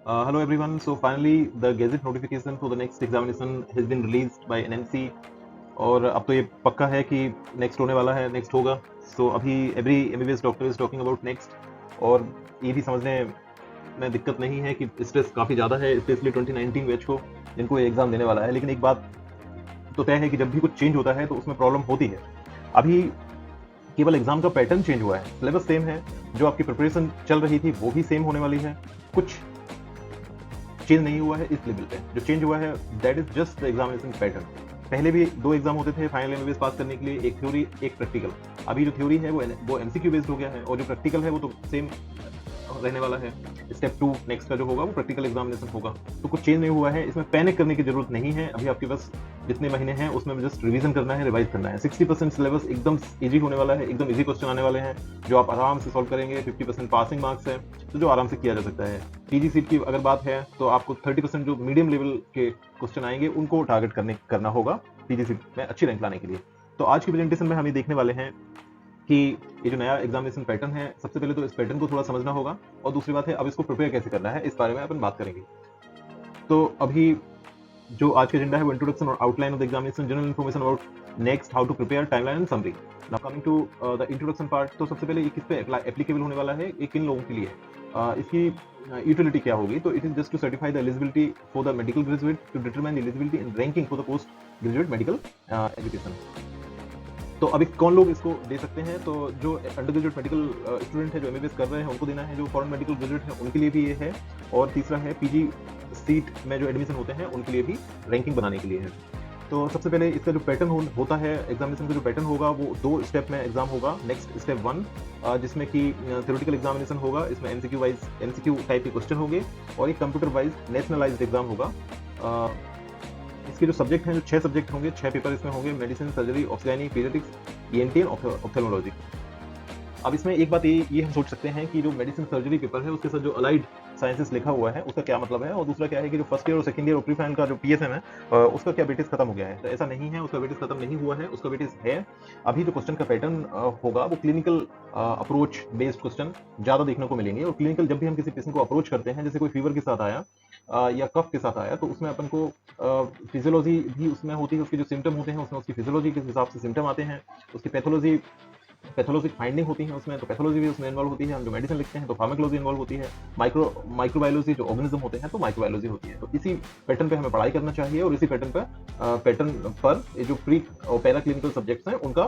Hello everyone. So finally, the gazette notification for the next examination has been released by NMC. और अब तो ये पक्का है कि नेक्स्ट होने वाला है, नेक्स्ट होगा. सो अभी every MBBS doctor is talking about next. और ये भी समझने में दिक्कत नहीं है कि स्ट्रेस काफ़ी ज़्यादा है, स्पेशली 2019 बैच को जिनको ये एग्ज़ाम देने वाला है. लेकिन एक बात तो तय है कि जब भी कुछ चेंज होता है तो उसमें प्रॉब्लम होती है. अभी केवल एग्जाम का पैटर्न चेंज हुआ है, सिलेबस सेम है, जो आपकी प्रिपरेशन चल रही थी वो भी सेम होने वाली है. कुछ चेंज नहीं हुआ है इस लेवल पे. जो चेंज हुआ है that is just the examination pattern. पहले भी 2 एग्जाम होते थे फाइनल एमबीबीएस पास करने के लिए, एक थ्योरी एक प्रैक्टिकल. अभी जो थ्योरी है वो एमसीक्यू बेस्ड हो गया है, और जो प्रैक्टिकल है वो तो सेम रहने वाला है. स्टेप 2 नेक्स्ट का जो होगा वो प्रैक्टिकल एग्जामिनेशन होगा. तो कुछ चेंज नहीं हुआ है, इसमें पैनिक करने की जरूरत नहीं है. अभी आपके पास जितने महीने हैं उसमें जस्ट रिवीजन करना है, रिवाइज करना है. 60% सिलेबस एकदम इजी होने वाला है, एकदम इजी क्वेश्चन आने वाले हैं जो आप आराम से सॉल्व करेंगे. 50% पासिंग मार्क्स है, तो जो आराम से किया जा सकता है. पीजी सीट की अगर बात है तो आपको 30% जो मीडियम लेवल के क्वेश्चन आएंगे उनको टारगेट करना होगा पीजी सीट में अच्छी रैंक लाने के लिए. तो आज की प्रेजेंटेशन में हम ये देखने वाले हैं कि ये जो नया एग्जामिनेशन पैटर्न है, सबसे पहले तो इस पैटर्न को थोड़ा समझना होगा, और दूसरी बात है अब इसको प्रिपेयर कैसे करना है, इस बारे में अपन बात करेंगे. तो अभी जो आज का एजेंडा है वो इंट्रोडक्शन और outline of the examination, general information about next, how to prepare, timeline and summary. Now coming to the introduction part. तो सबसे पहले ये किस पे एप्लीकेबल होने वाला है, ये किन लोगों के लिए, इसकी यूटिलिटी क्या होगी. तो it is just to certify the eligibility for the medical graduate, to determine the eligibility and ranking for the post graduate medical education. तो अभी कौन लोग इसको दे सकते हैं, तो जो अंडर ग्रेजुएट मेडिकल स्टूडेंट है जो एमबीबीएस कर रहे हैं उनको देना है, जो फॉरेन मेडिकल ग्रेजुएट है उनके लिए भी ये है, और तीसरा है पीजी सीट में जो एडमिशन होते हैं उनके लिए भी रैंकिंग बनाने के लिए है. तो सबसे पहले इसका जो पैटर्न होता है एग्जामिनेशन का, जो पैटर्न होगा वो 2 स्टेप में एग्जाम होगा. नेक्स्ट स्टेप 1 जिसमें कि थ्योरेटिकल एग्जामिनेशन होगा, इसमें एमसीक्यू टाइप के क्वेश्चन होंगे, और एक कंप्यूटर वाइज नेशनलाइज्ड एग्जाम होगा. इसके जो सब्जेक्ट हैं, जो 6 सब्जेक्ट होंगे, 6 पेपर इसमें होंगे: medicine, surgery, obstetrics, paediatrics, ENT and ophthalmology. अब इसमें एक बात ये हम सोच सकते हैं कि जो मेडिसिन सर्जरी पेपर है उसके साथ जो अलाइड साइंसेस लिखा हुआ है उसका क्या मतलब है, और दूसरा क्या है कि जो फर्स्ट ईयर और सेकंड ईयर और प्री फाइनल का जो पीएसएम है उसका क्या वेटेज खत्म हो गया है. तो ऐसा नहीं है, उसका वेटेज खत्म नहीं हुआ है, उसका वेटेज है. अभी जो क्वेश्चन का पैटर्न होगा वो क्लिनिकल अप्रोच बेस्ड क्वेश्चन ज्यादा देखने को मिलेंगे. और क्लिनिकल जब भी हम किसी पेशेंट को अप्रोच करते हैं, जैसे कोई फीवर के साथ आया या कफ के साथ आया, तो उसमें अपन को फिजियोलॉजी भी उसमें होती है, उसके जो सिम्टम होते हैं उसमें उसकी फिजियोलॉजी के हिसाब से सिम्टम आते हैं, उसकी पैथोलॉजिक फाइंडिंग होती है उसमें, तो पैथोलॉजी भी उसमें इन्वॉल्व होती है. हम जो मेडिसिन लिखते हैं तो फार्माकोलॉजी इन्वॉल्व होती है. माइक्रोबायोलॉजी जो ऑर्गेनिज्म होते हैं तो माइक्रोबायोलॉजी होती है. तो इसी पैटर्न पे हमें पढ़ाई करना चाहिए, और इसी पैटर्न पर ये जो प्री और पैरा क्लिनिकल सब्जेक्ट्स हैं उनका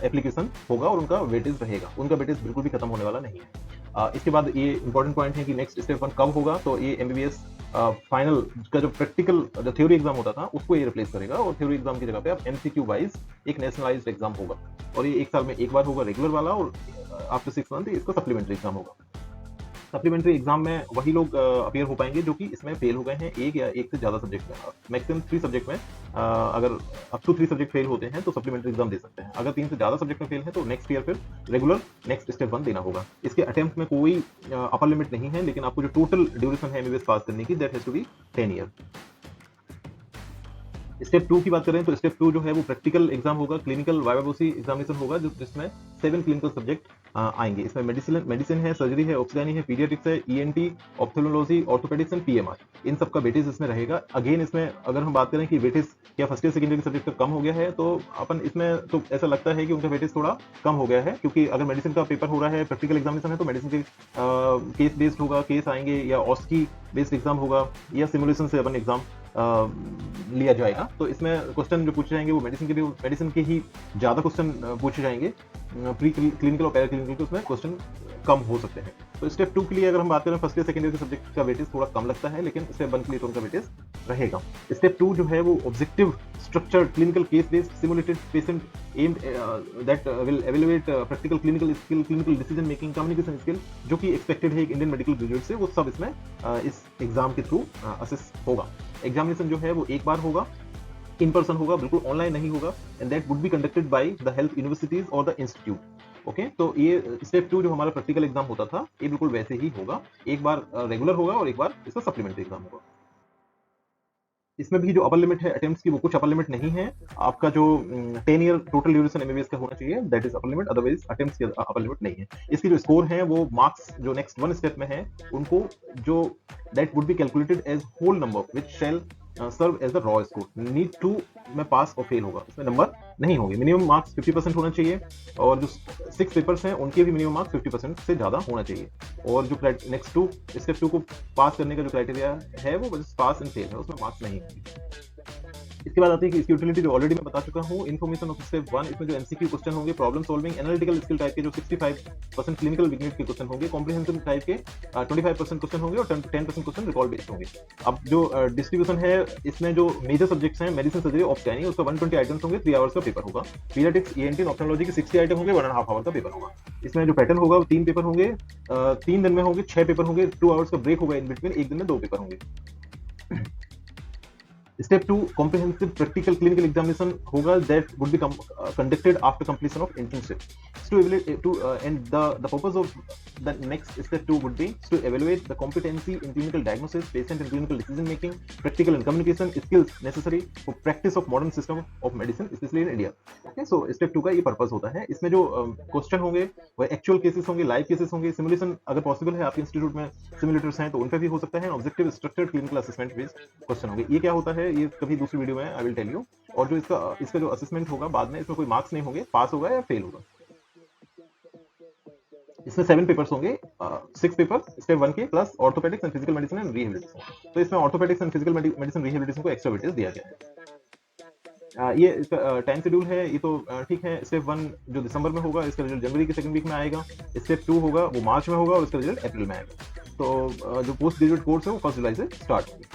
एप्लीकेशन होगा और उनका वेटेज रहेगा. उनका वेटेज बिल्कुल भी खत्म होने वाला नहीं है. इसके बाद ये इंपॉर्टेंट पॉइंट है कि नेक्स्ट स्टेप 1 कब होगा. तो ये एमबीबीएस फाइनल का जो प्रैक्टिकल जो थ्योरी एग्जाम होता था उसको ये रिप्लेस करेगा, और थ्योरी एग्जाम की जगह पे अब एमसीक्यू वाइज एक नेशनलाइज्ड एग्जाम होगा, और ये 1 साल में एक बार होगा रेगुलर वाला, और आफ्टर 6 मंथ इसका सप्लीमेंट्री एग्जाम होगा. सप्लीमेंट्री एग्जाम में वही लोग अपियर हो पाएंगे जो कि इसमें फेल हो गए हैं एक या एक से ज्यादा सब्जेक्ट में. मैक्सिमम 3 सब्जेक्ट में अगर अप टू 3 सब्जेक्ट फेल होते हैं तो सप्लीमेंट्री एग्जाम दे सकते हैं. अगर 3 से ज्यादा सब्जेक्ट में फेल है तो नेक्स्ट ईयर फिर रेगुलर नेक्स्ट स्टेप 1 देना होगा. इसके अटेम्प्ट में कोई अपर लिमिट नहीं है, लेकिन आपको जो टोटल ड्यूरेशन है एमबीबीएस पास करने की that has to be 10 year. Step 2 की बात करें तो स्टेप 2 जो है वो प्रैक्टिकल एग्जाम होगा, क्लिनिकल वाइवाबोसी एग्जामिनेशन होगा, जिसमें 7 क्लिनिकल सब्जेक्ट आएंगे. इसमें मेडिसिन है, सर्जरी है, ऑब्स्टेट्रिक्स है, पीडियाट्रिक्स है, ENT, ophthalmology, orthopaedics and PMR. इन सब का वेटेज इसमें रहेगा. अगेन इसमें अगर हम बात करें कि वेटेज क्या फर्स्ट ईयर सेकंड ईयर के सब्जेक्ट का कम हो गया है, तो अपन इसमें तो ऐसा लगता है कि उनका वेटेज थोड़ा कम हो गया है, क्योंकि अगर मेडिसिन का पेपर हो रहा है, प्रैक्टिकल एग्जामिनेशन है, तो मेडिसिन के केस बेस्ड होगा, केस आएंगे, या ऑस्की बेस्ड एग्जाम होगा, या सिमुलेशन से अपन एग्जाम लिया जाएगा. तो इसमें क्वेश्चन जो पूछे जाएंगे वो मेडिसिन के ही ज्यादा क्वेश्चन पूछे जाएंगे. प्री क्लिनिकल और पैरा क्लिनिकल के उसमें क्वेश्चन कम हो सकते हैं. तो स्टेप 2 के लिए अगर हम बात करें, फर्स्ट ईयर सेकंड ईयर के सब्जेक्ट का वेटेज थोड़ा कम लगता है, लेकिन स्टेप 1 के लिए तो उनका वेटेज रहेगा. स्टेप 2 जो है वो objective structured clinical case based simulated patient aimed that will evaluate practical clinical skill, clinical decision making, communication skill, जो कि एक्सपेक्टेड है एक इंडियन मेडिकल ग्रेजुएट से, वो सब इसमें इस एग्जाम के थ्रू असेस होगा. एग्जामिनेशन जो है वो एक बार होगा, इन पर्सन होगा, बिल्कुल ऑनलाइन नहीं होगा, and that would be conducted by the health universities और द इंस्टीट्यूट. ओके, तो ये स्टेप 2 जो हमारा प्रैक्टिकल एग्जाम होता था ये बिल्कुल वैसे ही होगा. एक बार रेगुलर होगा और एक बार इसका सप्लीमेंट्री एग्जाम होगा. इसमें भी जो अपर लिमिट है अटेम्प्ट्स की वो कुछ अपर लिमिट नहीं है, आपका जो 10 ईयर टोटल ड्यूरेशन एमबीबीएस का होना चाहिए, that is upper limit, otherwise attempts की अपर लिमिट नहीं है। इसकी जो स्कोर है वो मार्क्स जो नेक्स्ट वन स्टेप में है उनको जो that would be calculated as whole number which shall serve as the raw score, need to में पास और फेल होगा, इसमें नंबर नहीं होंगे। मिनिमम मार्क्स 50% होना चाहिए और जो 6 पेपर्स हैं उनके भी मिनिमम मार्क्स 50% से ज्यादा होना चाहिए। और जो नेक्स्ट टू स्टेप 2 को पास करने का जो क्राइटेरिया है वो बस पास एंड फेल है, उसमें मार्क्स नहीं होंगे। इसके बाद आती है कि इसकी यूटिलिटी जो ऑलरेडी मैं बता चुका हूँ, इन्फॉर्मेशन ऑफ स्टेप 1, इसमें जो एमसीक्यू क्वेश्चन होंगे, problem solving analytical skill type के जो 65% क्लिनिकल विग्नेट के क्वेश्चन होंगे, कॉम्प्रिहेंसिव टाइप के 25% क्वेश्चन होंगे और 10% क्वेश्चन रिकॉल बेस्ड होंगे। अब जो डिस्ट्रीब्यूशन है इसमें जो मेजर सब्जेक्ट्स हैं मेडिसिन सर्जरी ऑप्शनी उसका 120 आइटम्स होंगे, 3 आवर्स का पेपर होगा। पीडियाट्रिक्स ईएनटी ऑप्थेल्मोलॉजी के 60 आइटम होंगे, 1.5 आवर का पेपर होगा। इसमें जो पैटर्न होगा 3 पेपर होंगे, 3 दिन में होंगे, 6 पेपर होंगे, 2 आवर्स का ब्रेक होगा इन बिटवीन, एक दिन में 2 पेपर होंगे। Step 2, comprehensive practical clinical examination होगा, that would be conducted after completion of internship. And the purpose of the next step 2 would be to evaluate the competency in clinical diagnosis, patient and clinical decision making, practical and communication skills necessary for practice of modern system of medicine, especially in India. Okay, so step 2 का ये purpose होता है। इसमें जो question होंगे वो actual cases होंगे, live cases होंगे, सिमुलेशन अगर पॉसिबल है आपके इंस्टीट्यूट में सिमुलेटर्स हैं तो उन पे भी हो सकता है, objective structured clinical assessment based question होंगे। ये क्या होता है ये कभी दूसरी वीडियो में आई विल टेल यू। और जो इसका जो असेसमेंट होगा बाद में, इसमें कोई मार्क्स नहीं होंगे, पास होगा या फेल होगा। इसमें 7 पेपर्स होंगे, 6 पेपर स्टेप 1 के plus orthopaedics and physical medicine and rehabilitation. तो इसमें orthopaedics and physical medicine rehabilitation को एक्स्ट्रा वेटेज दिया गया है। ये इसका टाइम शेड्यूल है, ये तो ठीक है। स्टेप 1 जो दिसंबर में होगा, इसका रिजल्ट जनवरी के सेकंड वीक में आएगा। स्टेप 2 होगा वो मार्च में होगा और इसका रिजल्ट अप्रैल में आएगा। तो जो पोस्ट ग्रेजुएट कोर्स है वो 1 जुलाई से स्टार्ट होगी।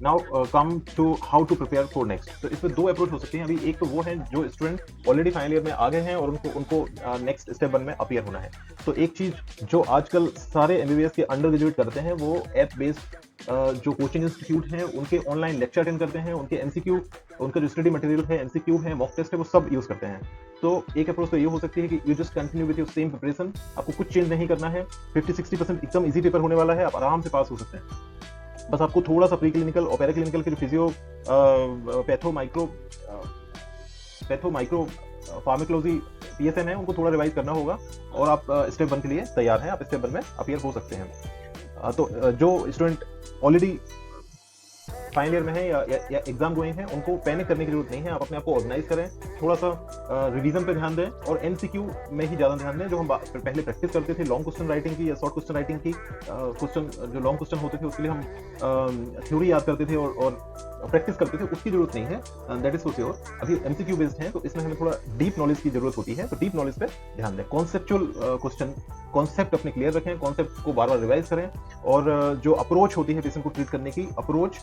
Now come to how to prepare for next. तो इसमें 2 अप्रोच हो सकते हैं अभी। एक तो वो है जो स्टूडेंट ऑलरेडी फाइनल ईयर में आ गए हैं और उनको नेक्स्ट स्टेप 1 में अपीयर होना है। तो एक चीज जो आजकल सारे एमबीबीएस के अंडर ग्रेजुएट करते हैं वो ऐप बेस्ड जो कोचिंग इंस्टीट्यूट हैं उनके ऑनलाइन लेक्चर अटेंड करते हैं, उनके एमसीक्यू, उनका जो स्टडी मटेरियल है, एमसीक्यू है, मॉक टेस्ट है, वो सब यूज करते हैं। तो एक अप्रोच तो ये हो सकती है कि you just continue with your same preparation, आपको कुछ चेंज नहीं करना है। 50-60% एकदम इजी पेपर होने वाला है, आप आराम से पास हो सकते हैं। बस आपको थोड़ा सा प्री क्लिनिकल और पैरा क्लिनिकल के जो physio, patho micro pharmacology PSM है उनको थोड़ा रिवाइज करना होगा और आप स्टेप 1 के लिए तैयार हैं, आप स्टेप 1 में अपीयर हो सकते हैं। तो जो स्टूडेंट ऑलरेडी फाइनल ईयर में है या एग्जाम गोइंग है उनको पैनिक करने की जरूरत नहीं है। आप अपने आप को ऑर्गेनाइज करें, थोड़ा सा रिवीजन पे ध्यान दें और एमसीक्यू में ही ज्यादा ध्यान दें। जो हम पहले प्रैक्टिस करते थे लॉन्ग क्वेश्चन राइटिंग की या शॉर्ट क्वेश्चन राइटिंग की, क्वेश्चन जो लॉन्ग क्वेश्चन होते थे उसके लिए हम थ्योरी याद करते थे और प्रैक्टिस करते थे, उसकी जरूरत नहीं है, दैट इज फॉर श्योर। अभी एमसीक्यू बेस्ड है तो इसमें हमें थोड़ा डीप नॉलेज की जरूरत होती है, तो डीप नॉलेज पे ध्यान दें। कॉन्सेप्चुअल क्वेश्चन, कॉन्सेप्ट अपने क्लियर रखें, कॉन्सेप्ट को बार बार रिवाइज करें और जो अप्रोच होती है पेशेंट को ट्रीट करने की, अप्रोच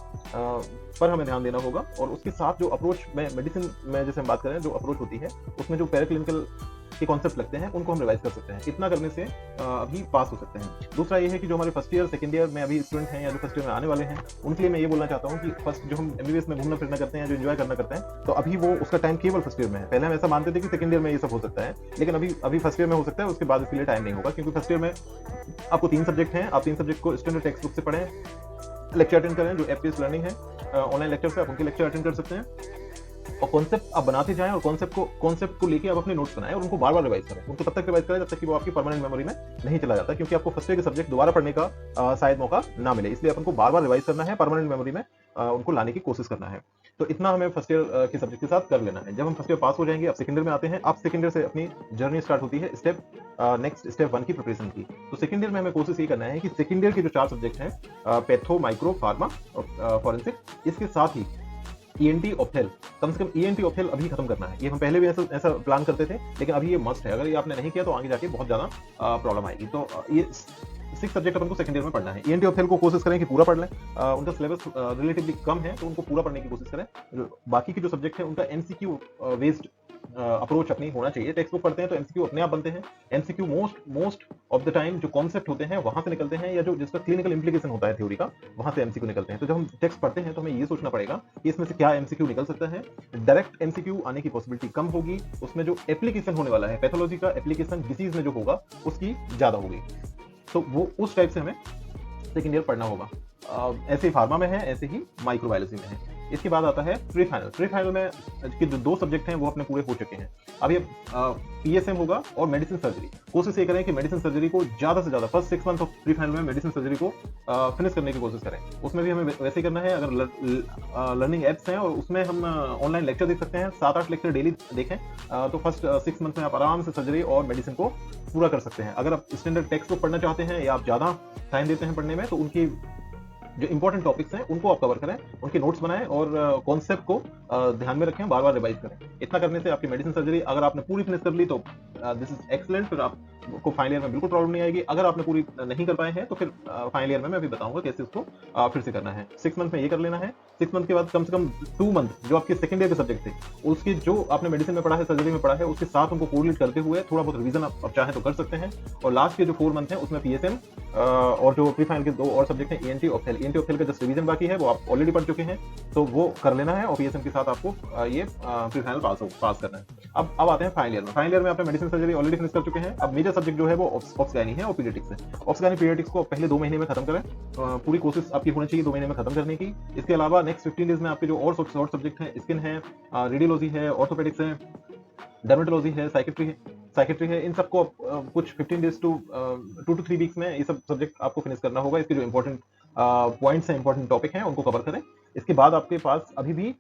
पर हमें ध्यान देना होगा। और उसके साथ जो अप्रोच में मेडिसिन में जैसे हम बात करें जो अप्रोच होती है उसमें जो पैराक्लिनिकल के कॉन्सेप्ट लगते हैं उनको हम रिवाइज कर सकते हैं। इतना करने से अभी पास हो सकते हैं। दूसरा ये है कि जो हमारे फर्स्ट ईयर सेकंड ईयर में अभी स्टूडेंट हैं या जो फर्स्ट ईयर में आने वाले हैं उनके लिए मैं ये बोलना चाहता हूँ कि फर्स्ट जो हम एमबीबीएस में घूमना फिरना करते हैं, जो एंजॉय करना करते हैं, तो अभी वो उसका टाइम केवल फर्स्ट ईयर में है। पहले हम ऐसा मानते थे कि सेकंड ईयर में ये सब हो सकता है, लेकिन अभी फर्स्ट ईयर में हो सकता है, उसके बाद इसके लिए टाइम नहीं होगा। क्योंकि फर्स्ट ईयर में आपको 3 सब्जेक्ट हैं, आप 3 सब्जेक्ट को स्टैंडर्ड टेक्स्ट बुक से पढ़ें, लेक्चर अटेंड करें, जो ऐप बेस्ड लर्निंग है, ऑनलाइन लेक्चर से आप उनके लेक्चर अटेंड कर सकते हैं और कॉन्सेप्ट आप बनाते जाएं और कॉन्सेप्ट को लेके आप अपने नोट्स बनाएं और उनको बार बार रिवाइज करें। उनको तब तक रिवाइज करें जब तक कि वो आपकी परमानेंट मेमोरी में नहीं चला जाता, क्योंकि आपको फर्स्ट ईयर के सब्जेक्ट दोबारा पढ़ने का शायद मौका ना मिले, इसलिए आपको बार बार रिवाइज करना है, परमानेंट मेमोरी में उनको लाने की कोशिश करना है। तो इतना हमें फर्स्ट ईयर के सब्जेक्ट के साथ कर लेना है। जब हम फर्स्ट ईयर पास हो जाएंगे, अब सेकंड ईयर में आते हैं, अब सेकंड ईयर से अपनी जर्नी स्टार्ट होती है नेक्स्ट स्टेप 1 की प्रिपरेशन की। तो सेकंड ईयर में हमें कोशिश ये करना है कि सेकंड ईयर के जो 4 सब्जेक्ट हैं, पैथो, माइक्रो, फार्मा और फॉरेंसिक, इसके साथ ही ईएनटी ऑप्थेल, कम से कम ईएनटी ऑप्थेल अभी खत्म करना है। ये हम पहले भी ऐसा प्लान करते थे, लेकिन अभी ये मस्ट है। अगर ये आपने नहीं किया तो आगे जाके बहुत ज्यादा प्रॉब्लम आएगी। तो ये 6 सब्जेक्ट अपन को सेकंड ईयर में पढ़ना है। ईएनटी ऑप्थेल को कोशिश करें कि पूरा पढ़ लें, उनका सिलेबस रिलेटिवली कम है तो उनको पूरा पढ़ने की कोशिश करें। बाकी के जो सब्जेक्ट है उनका एमसीक्यू बेस्ड अप्रोच अपनी होना चाहिए। टेक्स्ट बुक पढ़ते हैं तो एमसीक्यू अपने आप बनते हैं। MCQ most of the time जो कॉन्सेप्ट होते हैं वहां से निकलते हैं, या जो जिसका क्लिनिकल इंप्लीकेशन होता है थ्योरी का, वहां से एमसीक्यू निकलते हैं। तो जब हम टेक्स्ट पढ़ते हैं तो हमें ये सोचना पड़ेगा कि इसमें से क्या एमसीक्यू निकल सकता है। डायरेक्ट एमसीक्यू आने की पॉसिबिलिटी कम होगी, उसमें जो एप्लीकेशन होने वाला है, पैथोलॉजी का एप्लीकेशन डिसीज में जो होगा उसकी ज्यादा होगी। तो वो उस टाइप से हमें सेकेंड ईयर पढ़ना होगा। ऐसे ही फार्मा में है, ऐसे ही माइक्रोबायोलॉजी में है। इसके बाद आता है प्री फाइनल। प्री फाइनल में के जो 2 सब्जेक्ट हैं वो अपने पूरे हो चुके हैं। अब ये PSM होगा और मेडिसिन सर्जरी। कोशिश ये करें कि मेडिसिन सर्जरी को ज़्यादा से ज़्यादा first 6 month of pre final में मेडिसिन सर्जरी को फिनिश करने की कोशिश करें। उसमें भी हमें वैसे ही करना है। अगर लर्निंग एप्स हैं और उसमें हम ऑनलाइन लेक्चर देख सकते हैं, 7-8 लेक्चर डेली देखें तो फर्स्ट 6 मंथ में आप आराम से सर्जरी और मेडिसिन को पूरा कर सकते हैं। अगर आप स्टैंडर्ड टेक्स्ट बुक पढ़ना चाहते हैं या आप ज़्यादा टाइम देते हैं पढ़ने में, तो उनकी जो इंपॉर्टेंट टॉपिक्स हैं उनको आप कवर करें, उनके नोट्स बनाएं और कॉन्सेप्ट को ध्यान में रखें, बार बार रिवाइज करें। इतना करने से आपकी मेडिसिन सर्जरी अगर आपने पूरी फिनिश कर ली तो दिस इज एक्सलेंट, फिर आपको फाइनल ईयर में बिल्कुल प्रॉब्लम नहीं आएगी। अगर आपने पूरी नहीं कर पाए हैं तो फिर फाइनल ईयर में मैं अभी बताऊंगा कैसे उसको फिर से करना है। 6 मंथ में ये कर लेना है। 6 मंथ के बाद कम से कम 2 मंथ जो आपके सेकंड ईयर के सब्जेक्ट थे उसकी जो आपने मेडिसिन में पढ़ा है, सर्जरी में पढ़ा है, उसके साथ उनको कोरिलेट करते हुए थोड़ा बहुत रिवीजन आप चाहें तो कर सकते हैं। और लास्ट के जो 4 मंथ हैं उसमें PSM और जो प्री फाइनल के 2 और सब्जेक्ट हैं ENT ऑप्थेल। ENT ऑप्थेल का जस्ट रिवीजन बाकी है, वो आप ऑलरेडी पढ़ चुके हैं, तो वो कर लेना है और PSM के साथ आपको ये प्री फाइनल पास करना है। अब आते हैं फाइनल ईयर में। फाइनल ईयर में आपने मेडिसिन सर्जरी ऑलरेडी फिनिश कर चुके हैं। अब मेजर सब्जेक्ट जो है वो ऑब्स-गायनी है और पीडियाट्रिक्स है। ऑब्स-गायनी पीडियाट्रिक्स को पहले 2 महीने में खत्म करें। पूरी कोशिश आपकी होनी चाहिए 2 महीने में खत्म करने की। इसके अलावा नेक्स्ट 15 डेज में आपके जो और शॉर्ट सब्जेक्ट हैं, स्किन है, रेडियोलॉजी है, ऑर्थोपेडिक्स है, डर्मेटोलॉजी है, साइकेट्री है, इन सबको कुछ 15 डेज टू 2 to 3 वीक्स में ये सब सब्जेक्ट आपको फिनिश करना होगा। इसके जो इंपॉर्टेंट पॉइंट्स हैं, इंपॉर्टेंट टॉपिक हैं, उनको कवर करें। इसके बाद आपके पास अभी भी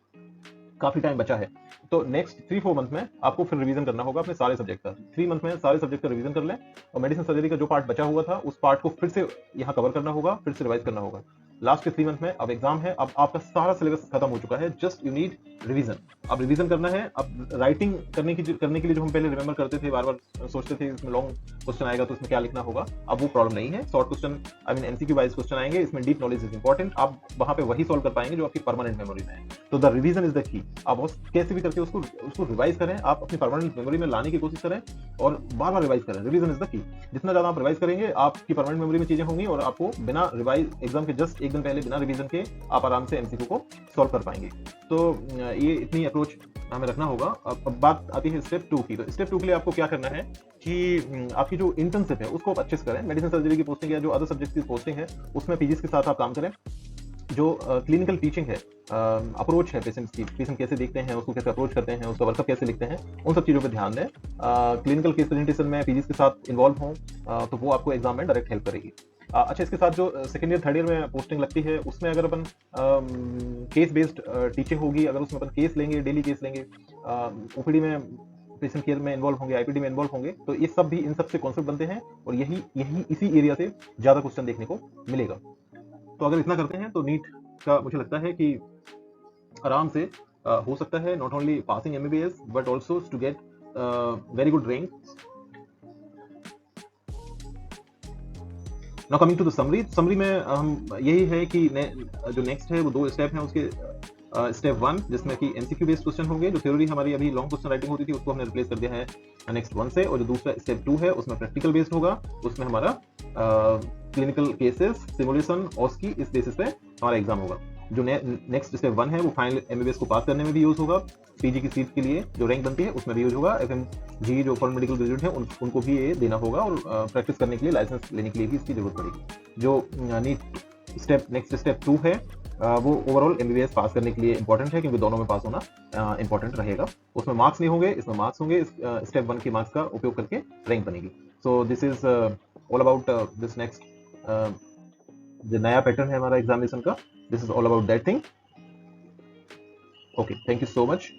काफी टाइम बचा है, तो नेक्स्ट 3-4 मंथ में आपको फिर रिवीजन करना होगा अपने सारे सब्जेक्ट का। 3 मंथ में सारे सब्जेक्ट का रिवीजन कर लें और मेडिसिन सर्जरी का जो पार्ट बचा हुआ था उस पार्ट को फिर से यहाँ कवर करना होगा, फिर से रिवाइज करना होगा। लास्ट के 3 मंथ में अब एग्जाम है, अब आपका सारा सिलेबस खत्म हो चुका है, जस्ट यू नीड रिवीजन। अब रिवीजन करना है। अब राइटिंग करने के लिए जो हम पहले रिमेंबर करते थे, बार बार सोचते थे इसमें लॉन्ग क्वेश्चन आएगा तो इसमें क्या लिखना होगा, अब वो प्रॉब्लम नहीं है। Short question I mean MCQ wise question आएंगे, इसमें डीप नॉलेज इज इंपॉर्टेंट। आप वहां पे वही सॉल्व कर पाएंगे जो आपकी परमानेंट मेमोरी में है। तो the revision is the key. आप कैसे भी करके उसको रिवाइज करें, आप अपनी परमानेंट मेमोरी में लाने की कोशिश करें और बार बार रिवाइज करें। Revision is the key. जितना ज्यादा आप रिवाइज करेंगे आपकी परमानेंट मेमोरी में चीजें होंगी और आपको बिना रिवाइज एग्जाम के जस्ट 1 दिन पहले बिना रिवीजन के आप आराम से MCQ को सॉल्व कर पाएंगे। तो ये इतनी अप्रोच हमें रखना होगा। अब बात आती है स्टेप 2 की। तो स्टेप 2 के लिए आपको क्या करना है कि आपकी जो इंटर्नशिप है उसको आप अच्छे से करें। मेडिसिन सर्जरी की पोस्टिंग या जो अदर सब्जेक्ट की पोस्टिंग है उसमें PGs के साथ आप काम करें। जो क्लिनिकल टीचिंग है, अप्रोच है पेशेंट्स की, पेशेंट कैसे देखते हैं, उसको कैसे अप्रोच करते हैं, उसका वर्कअप कैसे लिखते हैं, उन सब चीज़ों पे ध्यान दें। क्लिनिकल केस प्रेजेंटेशन में PGs के साथ इन्वॉल्व हों तो वो आपको एग्जाम में डायरेक्ट हेल्प करेगी। अच्छा, इसके साथ जो सेकेंड ईयर थर्ड ईयर में पोस्टिंग लगती है उसमें अगर अपन केस बेस्ड टीचिंग होगी, अगर उसमें अपन केस लेंगे, डेली केस लेंगे, OPD में पेशेंट केयर में इन्वॉल्व होंगे, IPD में इन्वॉल्व होंगे, तो ये सब भी इन सबसे कॉन्सेप्ट बनते हैं और यही इसी एरिया से ज़्यादा क्वेश्चन देखने को मिलेगा। तो अगर इतना करते हैं तो नीट का मुझे लगता है कि आराम से हो सकता है not only passing MBBS but also to get very good rank. Now coming to the summary में हम यही है कि जो नेक्स्ट है वो 2 स्टेप हैं उसके। स्टेप 1 जिसमें कि MCQ बेस्ड क्वेश्चन होंगे, जो थ्योरी हमारी अभी लॉन्ग क्वेश्चन राइटिंग होती थी उसको हमने रिप्लेस कर दिया है नेक्स्ट 1 से। और जो दूसरा स्टेप 2 है उसमें प्रैक्टिकल बेस्ड होगा, उसमें हमारा क्लिनिकल केसेस, सिमुलेशन, OSCE, इस बेसिस पे हमारा एग्जाम होगा। जो नेक्स्ट स्टेप 1 है वो फाइनल MBBS को पास करने में भी यूज होगा। PG की सीट के लिए जो रैंक बनती है उसमें भी यूज होगा। FMG जो फॉरेन मेडिकल ग्रेजुएट है उनको भी ये देना होगा और प्रैक्टिस करने के लिए, लाइसेंस लेने के लिए भी इसकी जरूरत पड़ेगी। जो नेक्स्ट स्टेप 2 है वो ओवरऑल MBBS पास करने के लिए इंपॉर्टेंट है, क्योंकि दोनों में पास होना इंपॉर्टेंट रहेगा। उसमें मार्क्स नहीं होंगे, इसमें मार्क्स होंगे। स्टेप 1 के मार्क्स का उपयोग करके रैंक बनेगी। So this is all about this next जो नया पैटर्न है हमारा एग्जामिनेशन का, this is all about that thing. Okay, thank you so much.